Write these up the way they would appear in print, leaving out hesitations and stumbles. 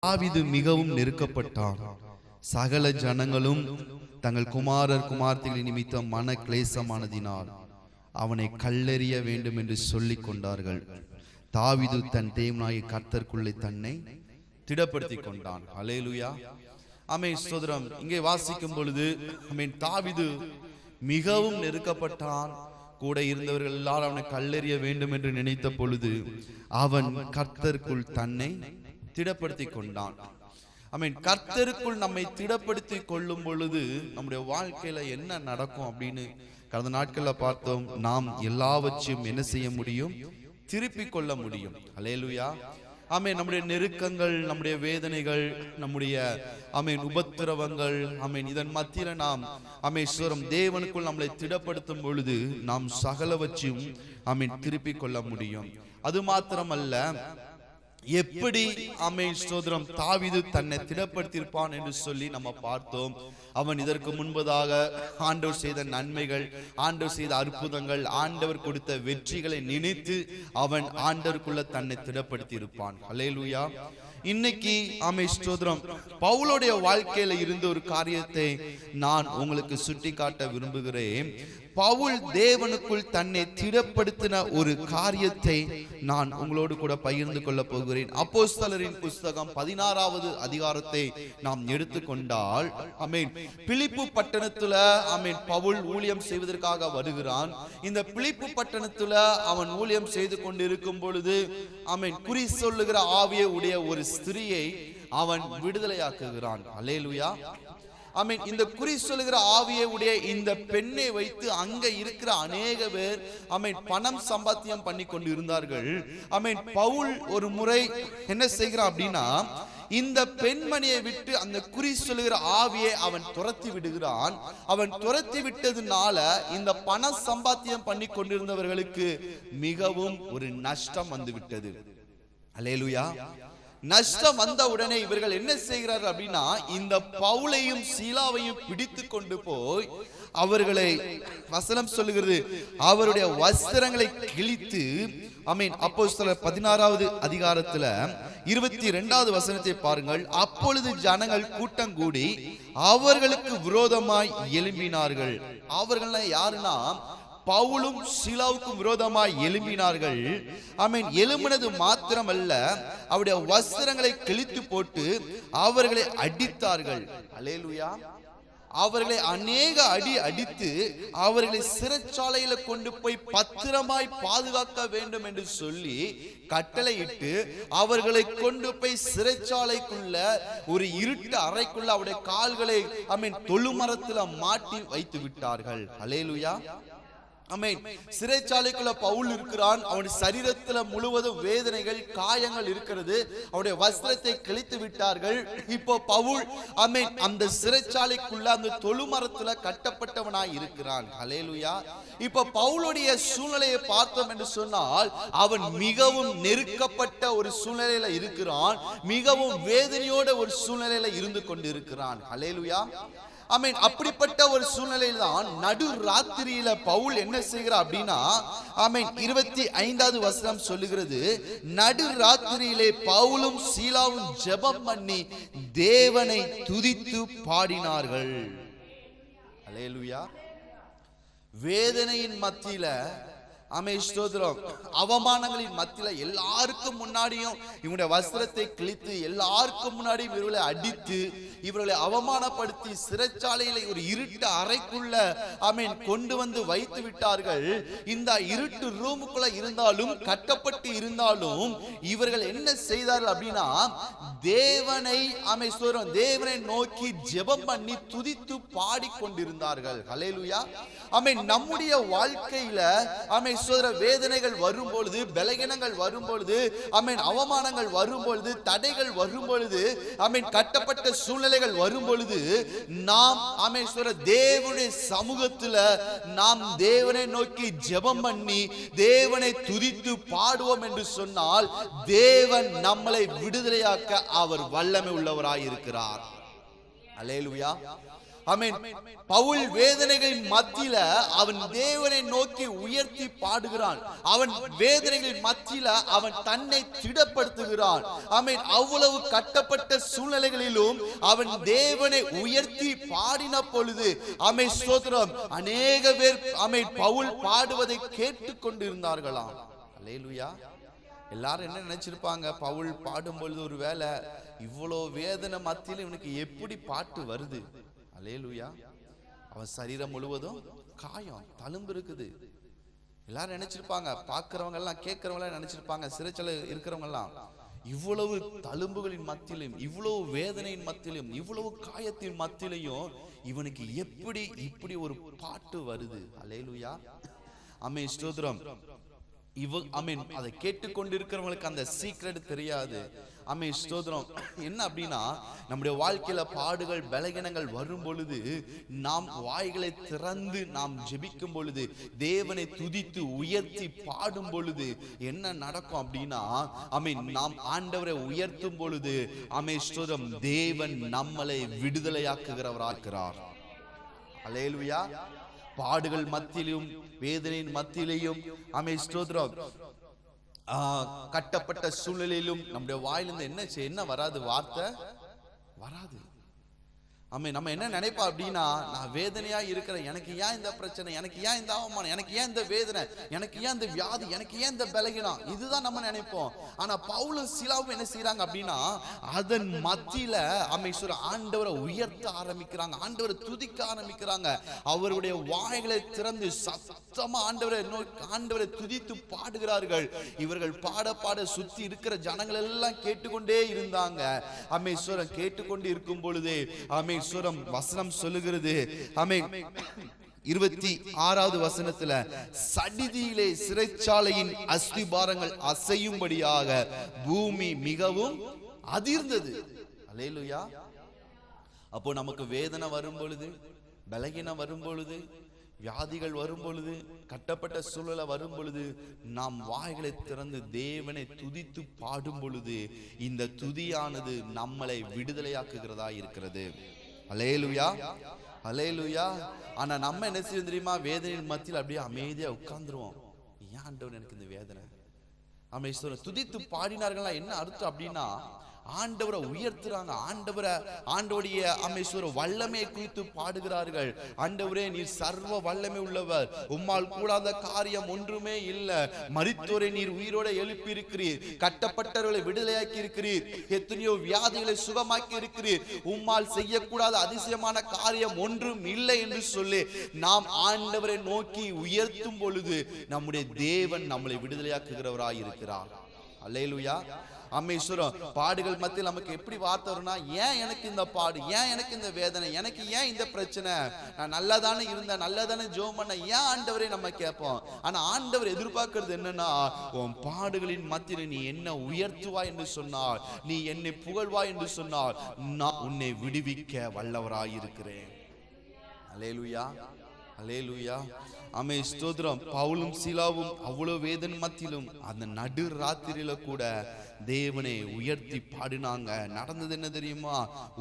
தாவீது மிகவும் நெருக்கப்பட்டான். சகல ஜனங்களும் தங்கள் குமாரர் குமார்த்திகள் நிமித்தம் மன கிளேசமானதினால் அவனை கல்லெறிய வேண்டும் என்று சொல்லிக் கொண்டார்கள். தாவீது தன் தேவனாகிய கர்த்தருக்குள்ளே தன்னை திடப்படுத்திக் கொண்டான். அல்லேலூயா, ஆமென், ஸ்தோத்திரம். இங்கே வாசிக்கும் பொழுது ஆமென், தாவீது மிகவும் நெருக்கப்பட்டான். கூட இருந்தவர்கள் எல்லாரும் அவனை கல்லெறிய வேண்டும் என்று நினைத்த பொழுது அவன் கர்த்தருக்குள் தன்னை திடப்படுத்தி கொண்டான். ஆமென். கர்த்தருக்குள் நம்மை திடப்படுத்தி கொள்ளும் பொழுது நம்முடைய வாழ்க்கையில என்ன நடக்கும் அப்படின்னு கடந்த நாட்கள்ல பார்த்தோம். நாம் எல்லாவற்றையும் என்ன செய்ய முடியும்? திருப்பி கொள்ள முடியும். அல்லேலூயா, ஆமென். நம்முடைய நெருக்கங்கள், நம்முடைய வேதனைகள், நம்முடைய ஆமென் உபத்திரவங்கள், ஆமென், இதன் மத்தியில நாம் ஆமென் தேவனுக்குள் நம்மளை திடப்படுத்தும் பொழுது நாம் சகலவற்றையும் ஆமென் திருப்பி கொள்ள முடியும். அது மாத்திரமல்ல, எப்படி ஆமென் ஸ்தோத்திரம் தாவீது தன்னை திடப்படுத்தியிருப்பான் என்று சொல்லி நம்ம பார்த்தோம். அவன் இதற்கு முன்பதாக ஆண்டவர் செய்த நன்மைகள், ஆண்டவர் செய்த அற்புதங்கள், ஆண்டவர் கொடுத்த வெற்றிகளை நினைத்து அவன் ஆண்டவருக்குள்ள தன்னை திடப்படுத்தி இருப்பான். அல்லேலூயா. இன்னைக்கு ஆமென் ஸ்தோத்திரம் பவுலுடைய வாழ்க்கையில இருந்த ஒரு காரியத்தை நான் உங்களுக்கு சுட்டி காட்ட விரும்புகிறேன். பவுல் தேவனுக்குள் தன்னை திடப்படுத்தின ஒரு காரியத்தை நான் உங்களோடு கூட பகிர்ந்து கொள்ள போகிறேன். அப்போஸ்தலரின் புஸ்தகம் 16வது அதிகாரத்தை நாம் எடுத்துக்கொண்டால் ஆமென், பிலிப்பு பட்டணத்துல ஆமென் பவுல் ஊழியம் செய்வதற்காக வருகிறான். இந்த பிலிப்பு பட்டணத்துல அவன் ஊழியம் செய்து கொண்டிருக்கும் பொழுது ஆமென் குறி சொல்லுகிற ஆவியை உடைய ஒரு ஸ்திரியை அவன் விடுதலையாக்குகிறான். அல்லேலூயா, ஆமென். இந்த குறி சொல்லுகிற ஆவியை உடைய இந்த பெண்ணை வைத்து அங்க இருக்கிற அநேக பேர் ஆமென் பணம் சம்பாத்தியம் பண்ணி கொண்டு இருந்தார்கள். ஆமென். பவுல் ஒரு முறை என்ன செய்கிறான் அப்படின்னா, இந்த பெண்மணியை விட்டு அந்த குறி சொல்லுகிற ஆவியை அவன் துரத்தி விடுகிறான். அவன் துரத்தி விட்டதுனால இந்த பண சம்பாத்தியம் பண்ணி கொண்டிருந்தவர்களுக்கு மிகவும் ஒரு நஷ்டம் வந்து விட்டது. அல்லேலூயா. நஷ்டம் வந்த உடனே இவர்கள் என்ன செய்கிறார்கள் அப்படின்னா, இந்த பவுலையும் சீலாவையும் பிடித்து கொண்டு போய் அவர்களை, வசனம் சொல்லுகிறது, அவருடைய வஸ்திரங்களை கிழித்து ஆமென். அப்போஸ்தலர் 16வது அதிகாரத்துல 22வது வசனத்தை பாருங்கள். அப்பொழுது ஜனங்கள் கூட்டம் கூடி அவர்களுக்கு விரோதமாய் எழும்பினார்கள். அவர்கள் யாருன்னா, பவுலும் சீலாவுக்கும் விரோதமாய் எழும்பினார்கள். ஆமென். எழும்பினது மாத்திரமல்ல, அவருடைய வஸ்திரங்களை கிழித்து போட்டு அவர்களை அடித்தார்கள். அல்லேலூயா. அவர்களை அநேக அடி அடித்து அவர்களை சிறைச்சாலையில கொண்டு போய் பத்திரமாய் பாதுகாக்க வேண்டும் என்று சொல்லி கட்டளையிட்டு அவர்களை கொண்டு போய் சிறைச்சாலைக்குள்ள ஒரு இருட்டு அறைக்குள்ள அவருடைய கால்களை ஆமென் தொழுமரத்துல மாட்டி வைத்து விட்டார்கள். அல்லேலூயா, ஆமென். சிறைச்சாலைக்குள்ள பவுல் இருக்கிறான். அவனுடைய சரீரத்துல முழுவதும் வேதனைகள், காயங்கள் இருக்கிறது. அவருடைய வஸ்திரத்தை கிழித்து விட்டார்கள். இப்போ பவுல் ஆமென் அந்த சிறைச்சாலைக்குள்ள அந்த தொழுமரத்துல கட்டப்பட்டவனாய் இருக்கிறான். அல்லேலூயா. இப்போ பவுலுடைய சூழ்நிலையை பார்த்தோம் என்று சொன்னால், அவன் மிகவும் நெருக்கப்பட்ட ஒரு சூழ்நிலையில இருக்கிறான். மிகவும் வேதனையோட ஒரு சூழ்நிலையில இருந்து கொண்டிருக்கிறான். அல்லேலூயா, ஆமென். அப்படிப்பட்ட ஒரு சூழ்நிலையில் தான் நடு ராத்திரியில பவுல் என்ன செய்கிறார் அப்படின்னா, ஆமென் 25வது வசனம் சொல்லுகிறது, நடு ராத்திரியிலே பவுலும் சீலாவும் ஜெபம் பண்ணி தேவனை துதித்து பாடினார்கள். அல்லேலூயா. வேதனையின் மத்தியில ஆமென் ஸ்தோத்திரம், அவமானங்களின் மத்தியில எல்லாருக்கும் முன்னாடியும் இவருடைய வஸ்திரத்தை கிழித்து எல்லாருக்கும் முன்னாடியும் இவர்களை அடித்து இவர்களை அவமானப்படுத்தி சிறைச்சாலையில ஒரு இருட்டு அறைக்குள்ள ஆமென் கொண்டு வந்து வைத்து விட்டார்கள். இந்த இருட்டு ரூமுக்குள்ள இருந்தாலும், கட்டப்பட்டு இருந்தாலும் இவர்கள் என்ன செய்தார்கள் அப்படின்னா, தேவனை ஆமென் ஸ்தோத்திரம் தேவனை நோக்கி ஜெபம் பண்ணி துதித்து பாடிக்கொண்டிருந்தார்கள். அல்லேலூயா, ஆமென். நம்முடைய வாழ்க்கையில ஆமென் வேதனைகள் வரும் பொழுது, பலகீனங்கள் வரும் பொழுது, ஆமென் அவமானங்கள் வரும் பொழுது, தடைகள் வரும் பொழுது, ஆமென் கட்டப்பட்ட சூழ்நிலைகள் வரும் பொழுது நாம் ஆமென் தேவனுடைய சமூகத்துல நாம் தேவனை நோக்கி ஜெபம் பண்ணி தேவனை துதித்து பாடுவோம் என்று சொன்னால், தேவன் நம்மளை விடுதலையாக்க அவர் வல்லமை உள்ளவராய் இருக்கிறார். அல்லேலூயா, ஆமென். பவுல் வேதனைகளின் மத்தியில அவன் தேவனை நோக்கி உயர்த்தி பாடுகிறான். அவன் வேதனைகளின் மத்தியில அவன் தன்னை திடப்படுத்துகிறான். ஆமென். அவ்வளவு கட்டப்பட்ட சூழ்நிலைகளிலும் அவன் தேவனை உயர்த்தி பாடின பொழுது ஆமென் ஸ்தோத்திரம், அநேக பேர் ஆமென் பவுல் பாடுவதை கேட்டுக் கொண்டிருந்தார்களாம். அல்லேலூயா. எல்லாரும் என்ன நினைச்சிருப்பாங்க, பவுல் பாடும் பொழுது ஒரு வேளை இவ்வளோ வேதனை மத்தியில இவனுக்கு எப்படி பாட்டு வருது. அல்லேலூயா. அவன் சரீரம் முழுவதும் காயம், தழும்பு இருக்குது. எல்லாரும் நினைச்சிருப்பாங்க, பார்க்கிறவங்க எல்லாம் கேட்கிறவங்க எல்லாம் நினைச்சிருப்பாங்க, சிறைச்சல இருக்கிறவங்க எல்லாம் இவ்வளவு தழும்புகளின் மத்தியிலும் இவ்வளவு வேதனையின் மத்தியிலும் இவ்வளவு காயத்தின் மத்தியிலையும் இவனுக்கு எப்படி இப்படி ஒரு பாட்டு வருது. அல்லேலூயா. ஆமென் ஸ்தோத்திரம். ஆமென். அதை கேட்டுக்கொண்டிருக்கிறவங்களுக்கு அந்த சீக்ரெட் தெரியாது. ஆமென் ஸ்தோத்திரம். என்ன அப்படின்னா, நம்முடைய வாழ்க்கையில பாடுகள் பலகீனங்கள் வரும் பொழுது நாம் வாய்களை திறந்து நாம் ஜெபிக்கும் பொழுது, தேவனை துதித்து உயர்த்தி பாடும் பொழுது என்ன நடக்கும் அப்படின்னா, ஆமென், நாம் ஆண்டவரை உயர்த்தும் பொழுது ஆமென் ஸ்தோத்திரம், தேவன் நம்மளை விடுதலையாக்குகிறவராக இருக்கிறார். அல்லேலூயா. பாடுகள் மத்தியிலும் வேதனையின் மத்தியிலையும் ஆமென் ஸ்தோத்திரம், கட்டப்பட்ட சூழ்நிலையிலும் நம்முடைய வாயிலிருந்து என்ன வராது, வார்த்தை வராது. ஆமென். நம்ம என்ன நினைப்பா அப்படின்னா, நான் வேதனையா இருக்கிறேன், எனக்கு ஏன் இந்த பிரச்சனை, எனக்கு ஏன் இந்த அவமானம், எனக்கு ஏன் இந்த வேதனை, எனக்கு ஏன் இந்த வியாதி, எனக்கு ஏன் இந்த பலகீனம், இதுதான் நம்ம நினைப்போம். ஆனா பவுலும் சீலாவும் என்ன செய்யறாங்க அப்படின்னா, அதன் மத்தியில ஆமென் ஆண்டவரை உயர்த்த ஆரம்பிக்கிறாங்க, ஆண்டவரை துதிக்க ஆரம்பிக்கிறாங்க. அவருடைய வாய்களை திறந்து சத்தமா ஆண்டவரை துதித்து பாடுகிறார்கள். இவர்கள் பாட பாட சுத்தி இருக்கிற ஜனங்கள் எல்லாம் கேட்டுக்கொண்டே இருந்தாங்க. ஆமென். கேட்டுக்கொண்டு இருக்கும் பொழுதே ஆமென் வசனம் சொல்லுகிறது, ஆமென், 26வது வசனத்துல, சடிதியிலே சிறைச்சாலையின் அஸ்திபாரங்கள் அசையும்படியாக பூமி மிகவும் அதிர்ந்தது. அல்லேலூயா. அப்போ நமக்கு வேதனை வரும் பொழுது, பலகீனம் வரும் பொழுது, வியாதிகள் வரும் பொழுது, கட்டப்பட்ட சூழலை வரும் பொழுது, நாம் வாய்களை திறந்து தேவனை துதித்து பாடும் பொழுது இந்த துதியானது நம்மளை விடுதலையாக்குகிறதா இருக்கிறது. அல்லேலூயா. அல்லேலூயா. ஆனா நம்ம என்ன செய்யும் தெரியுமா, வேதனையின் மத்தியில் அப்படியே அமைதியா உட்கார்ந்துருவோம். ஏன் ஆண்டவர் எனக்கு இந்த வேதனை. ஆமென். துதித்து பாடினார்களா என்ன அர்த்தம் அப்படின்னா, ஆண்டவரை உயர்த்துறாங்க, ஆண்டவருடைய ஆமென் வல்லமையை குறித்து பாடுகிறார்கள். ஆண்டவரே, நீர் சர்வ வல்லமை உள்ளவர், உம்மால் கூடாத காரியம் ஒன்றுமே இல்லை. மரித்தோரை நீர் உயிரோட எழுப்பி இருக்கிறீர், கட்டப்பட்டவர்களை விடுதலையாக்கி இருக்கிறீர், எத்தனையோ வியாதிகளை சுகமாக்கி இருக்கிறீர், உம்மால் செய்யக்கூடாத அதிசயமான காரியம் ஒன்றும் இல்லை என்று சொல்லி நாம் ஆண்டவரை நோக்கி உயர்த்தும் பொழுது நம்முடைய தேவன் நம்மளை விடுதலையாக்குகிறவராய் இருக்கிறார். அல்லேலூயா. ஆமென். பாடுகள் மத்தியில் நமக்கு எப்படி வார்த்தை வரும்னா, ஏன் எனக்கு இந்த பாடு, ஏன் எனக்கு இந்த வேதனை, எனக்கு ஏன் இந்த பிரச்சனை, நான் நல்லதானே இருந்தேன், நல்லதானே ஜெபம் பண்ண, ஏன் ஆண்டவரே நம்ம கேட்போம். ஆனா ஆண்டவர் எதிர்பார்க்கிறது என்னன்னா, உன் பாடுகளின் மத்தியில் நீ என்ன உயர்த்துவாய் என்று சொன்னார், நீ என்னை புகழ்வாய் என்று சொன்னார், நான் உன்னை விடுவிக்க வல்லவராயிருக்கிறேன். அல்லேலூயா. அல்லேலூயா. ஆமென் ஸ்தோத்திரம். பவுலும் சீலாவும் அவ்வளவு வேதனை மத்தியிலும் அந்த நடு ராத்திரியில கூட தேவனை உயர்த்தி பாடினாங்க. நடந்தது என்ன தெரியுமா,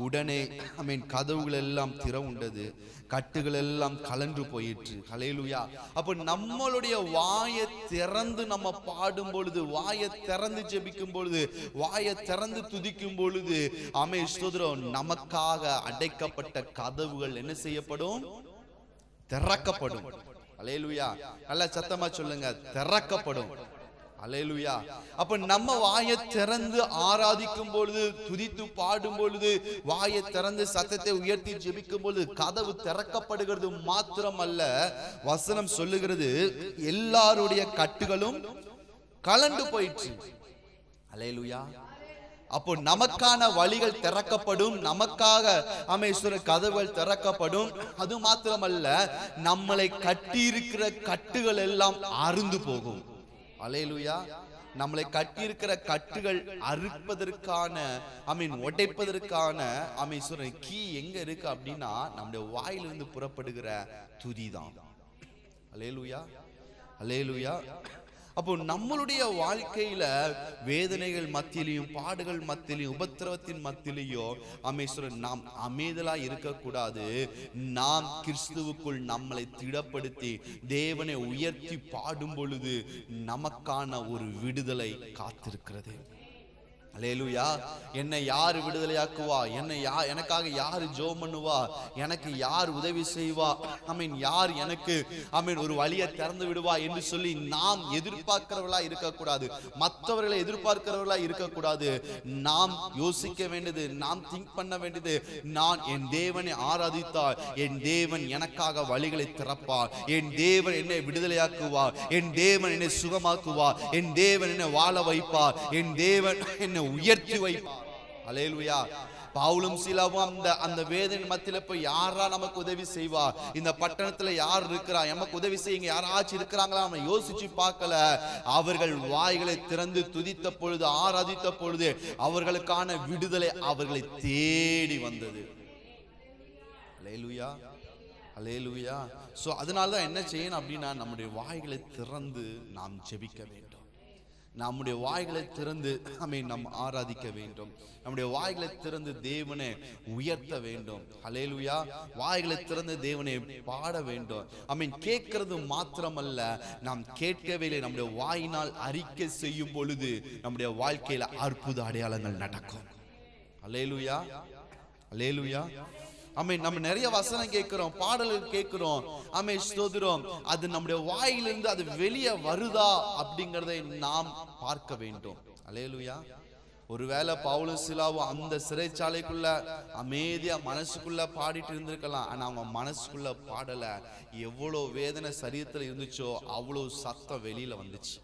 உடனே ஆமென் கதவுகள் எல்லாம் திறவுண்டது, கட்டுகள் எல்லாம் கலன்று போயிற்று. ஹல்லேலூயா. அப்ப நம்மளுடைய வாயை திறந்து நம்ம பாடும் பொழுது, வாயை திறந்து ஜெபிக்கும் பொழுது, வாயை திறந்து துதிக்கும் பொழுது ஆமென் ஸ்தோத்திரம், நமக்காக அடைக்கப்பட்ட கதவுகள் என்ன செய்யப்படும், திறக்கப்படும். அல்லேலூயா. நல்ல சத்தமா சொல்லுங்க, திறக்கப்படும். அல்லேலூயா. அப்ப நம்ம வாயை திறந்து ஆராதிக்கும் பொழுது, துதித்து பாடும் பொழுது, வாயை திறந்து சத்தத்தை உயர்த்தி ஜெபிக்கும் பொழுது கதவு திறக்கப்படுகிறது மாத்திரம் அல்ல, வசனம் சொல்லுகிறது எல்லாருடைய கட்டுகளும் கலண்டு போயிற்று. அல்லேலூயா. அப்போ நமக்கான வழிகள் திறக்கப்படும், நமக்காக ஆமென் கதவுகள் திறக்கப்படும். அது மாத்திரமல்ல, நம்மளை கட்டி இருக்கிற கட்டுகள் எல்லாம் அறுந்து போகும். அல்லேலூயா. நம்மளை கட்டி இருக்கிற கட்டுகள் அறுப்பதற்கான ஆமென் உடைப்பதற்கான ஆமென் கீ எங்க இருக்கு அப்படின்னா, நம்முடைய வாயிலிருந்து புறப்படுகிற துதிதான். அல்லேலூயா. அல்லேலூயா. அப்போ நம்மளுடைய வாழ்க்கையில வேதனைகள் மத்தியிலையும், பாடுகள் மத்தியிலையும், உபத்திரவத்தின் மத்தியிலையும் அமேஸ்வரன் நாம் அமைதலா இருக்கக்கூடாது. நாம் கிறிஸ்துவுக்குள் நம்மளை திடப்படுத்தி தேவனை உயர்த்தி பாடும் பொழுது நமக்கான ஒரு விடுதலை காத்திருக்கிறது. அல்லேலூயா. என்னை யார் விடுதலையாக்குவா? எனக்காக யார் ஜெபம் பண்ணுவா? எனக்கு யார் உதவி செய்வா? யார் எனக்கு ஒரு வழியை திறந்து விடுவா என்று சொல்லி நாம் எதிர்பார்க்கிறவர்களா இருக்கக்கூடாது. மற்றவர்களை எதிர்பார்க்கிறவர்களா இருக்கக்கூடாது. நாம் யோசிக்க வேண்டியது, நாம் திங்க் பண்ண வேண்டியது, நான் என் தேவனை ஆராதித்தால் என் தேவன் எனக்காக வழிகளை திறப்பார். என் தேவன் என்னை விடுதலையாக்குவார். என் தேவன் என்னை சுகமாக்குவார். என் தேவன் என்னை வாழ வைப்பார். என் தேவன் என்னை உயர்த்தி வைப்பார். அல்லேலூயா. பவுலும் சீலாவும் அந்த வேதனை மத்தியில போய் யாரா நமக்கு உதவி செய்வா? இந்த பட்டணத்துல யார் இருக்கிறா? நமக்கு உதவி செய்யுங்க யாராச்சும் இருக்கிறாங்களா? நம்ம யோசிச்சு பார்க்கல. அவர்கள் வாய்களை திறந்து துதித்த பொழுது, ஆராதித்த பொழுது அவர்களுக்கான விடுதலை அவர்களை தேடி வந்தது. அல்லேலூயா, அல்லேலூயா. சோ அதனாலதான் என்ன செய்யணும் அப்படின்னா, நம்முடைய வாய்களை திறந்து நாம் ஜெபிக்க வேண்டும். நம்முடைய வாய்களை திறந்து நாம் ஆராதிக்க வேண்டும். நம்முடைய வாய்களை திறந்து தேவனை உயர்த்த வேண்டும். அல்லேலூயா. வாய்களை திறந்து தேவனை பாட வேண்டும். கேட்கிறது மாத்திரமல்ல, நாம் கேட்கவே இல்லை, நம்முடைய வாயினால் அறிக்கை செய்யும் பொழுது நம்முடைய வாழ்க்கையில அற்புத அடையாளங்கள் நடக்கும். அல்லேலூயா, அல்லேலூயா. நம்ம நிறைய வசனம் கேட்கிறோம், பாடல்கள் கேட்கிறோம், ஸ்தோத்திரம். அது நம்முடைய வாயிலிருந்து அது வெளியே வருதா அப்படிங்கறதை நாம் பார்க்க வேண்டும். அல்லேலூயா. ஒருவேளை பவுலும் சீலாவும் அந்த சிறைச்சாலைக்குள்ள அமைதியா மனசுக்குள்ள பாடிட்டு இருந்திருக்கலாம். ஆனா அவங்க மனசுக்குள்ள பாடல. எவ்வளவு வேதனை சரீரத்துல இருந்துச்சோ அவ்வளவு சத்தம் வெளியில வந்துச்சு.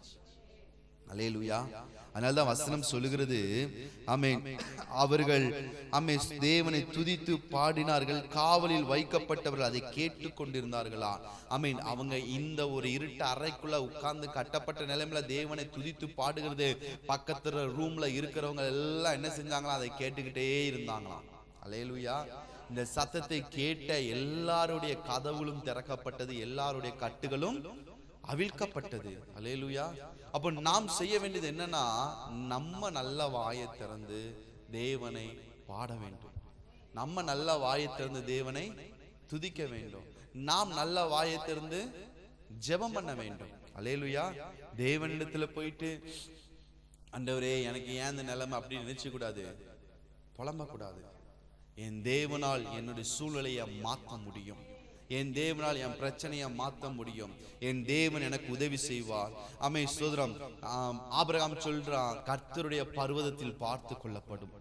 அல்லேலூயா. அதனால்தான் வசனம் சொல்லுகிறது, அவர்கள் தேவனை துதித்து பாடினார்கள். காவலில் வைக்கப்பட்டவர்கள் அதை கேட்டு கொண்டிருந்தார்களா? அவங்க இந்த ஒரு இருட்டு அறைக்குள்ள உட்கார்ந்து கட்டப்பட்ட நிலைமையில தேவனை துதித்து பாடுகிறது. பக்கத்துல ரூம்ல இருக்கிறவங்க எல்லாம் என்ன செஞ்சாங்களா? அதை கேட்டுக்கிட்டே இருந்தாங்களாம். அல்லேலூயா. இந்த சத்தத்தை கேட்ட எல்லாருடைய கதவுகளும் திறக்கப்பட்டது, எல்லாருடைய கட்டுகளும் அவிழ்க்கப்பட்டது. அல்லேலூயா. அப்போ நாம் செய்ய வேண்டியது என்னன்னா, நம்ம நல்ல வாயை திறந்து தேவனை பாட வேண்டும். நம்ம நல்ல வாயை திறந்து தேவனை துதிக்க வேண்டும். நாம் நல்ல வாயை திறந்து ஜெபம் பண்ண வேண்டும். அல்லேலூயா. தேவனிடத்துல போயிட்டு, ஆண்டவரே எனக்கு ஏன் இந்த நிலைமை அப்படின்னு நினைச்சு கூடாது, புலம்ப கூடாது. என் தேவனால் என்னுடைய சூழ்நிலையை மாற்ற முடியும். என் தேவனால் என் பிரச்சனையை மாற்ற முடியும். என் தேவன் எனக்கு உதவி செய்வார். ஸ்தோத்திரம். ஆபிரகாம் சொல்றான், கர்த்தருடைய பர்வதத்தில் பார்த்து கொள்ளப்படும்.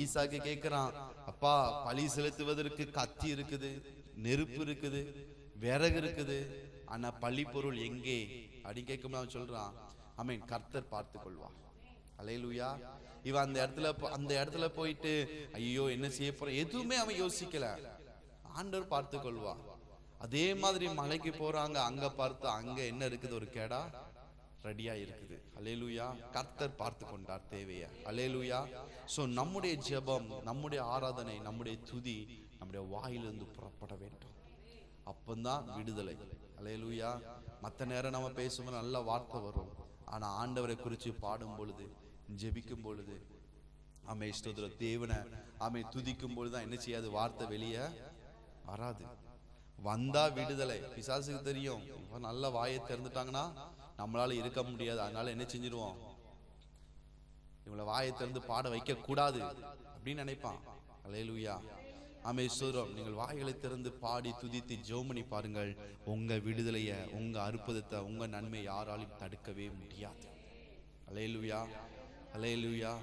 ஈசாக்கு கேட்கிறான், அப்பா பலி செலுத்துவதற்கு கத்தி இருக்குது, நெருப்பு இருக்குது, விறகு இருக்குது, ஆனா பலி பொருள் எங்கே அப்படின்னு கேட்கும். அவன் சொல்றான், கர்த்தர் பார்த்து கொள்வார். அல்லேலூயா. இவன் அந்த இடத்துல போயிட்டு ஐயோ என்ன செய்ய போற எதுவுமே அவன் யோசிக்கல. ஆண்டவர் பார்த்து கொள்வா. அதே மாதிரி மலைக்கு போறாங்க, அங்க பார்த்து அங்க என்ன இருக்குது? ஒரு கேடா ரெடியா இருக்குது. அல்லேலூயா. கர்த்தர் பார்த்து கொண்டார் தேவைய. அல்லேலூயா. சோ நம்முடைய ஜெபம், நம்முடைய ஆராதனை, நம்முடைய துதி நம்முடைய வாயிலிருந்து புறப்பட வேண்டும். அப்பந்தான் விடுதலை. அல்லேலூயா. மற்ற நேரம் நம்ம பேசும்போது நல்ல வார்த்தை வரும். ஆனா ஆண்டவரை குறித்து பாடும் பொழுது, ஜெபிக்கும் பொழுது, ஸ்தோத்திர தேவனை துதிக்கும் பொழுதுதான் என்ன செய்யாது? வார்த்தை வெளியே வராது. வந்தா விடுதலை. பிசாசுக்கு தெரியும், நல்ல வாயை திறந்துட்டாங்கன்னா நம்மளால இருக்க முடியாது. அதனால என்ன செஞ்சிருவோம்? இவங்கள வாயை திறந்து பாட வைக்க கூடாது அப்படின்னு நினைப்பான். அல்லேலூயா. ஸ்தோத்திரம். நீங்கள் வாய்களை திறந்து பாடி துதித்து ஜெபம் பண்ணி பாருங்கள். உங்க விடுதலைய, உங்க அற்புதத்தை, உங்க நன்மை யாராலும் தடுக்கவே முடியாது. அல்லேலூயா, அல்லேலூயா.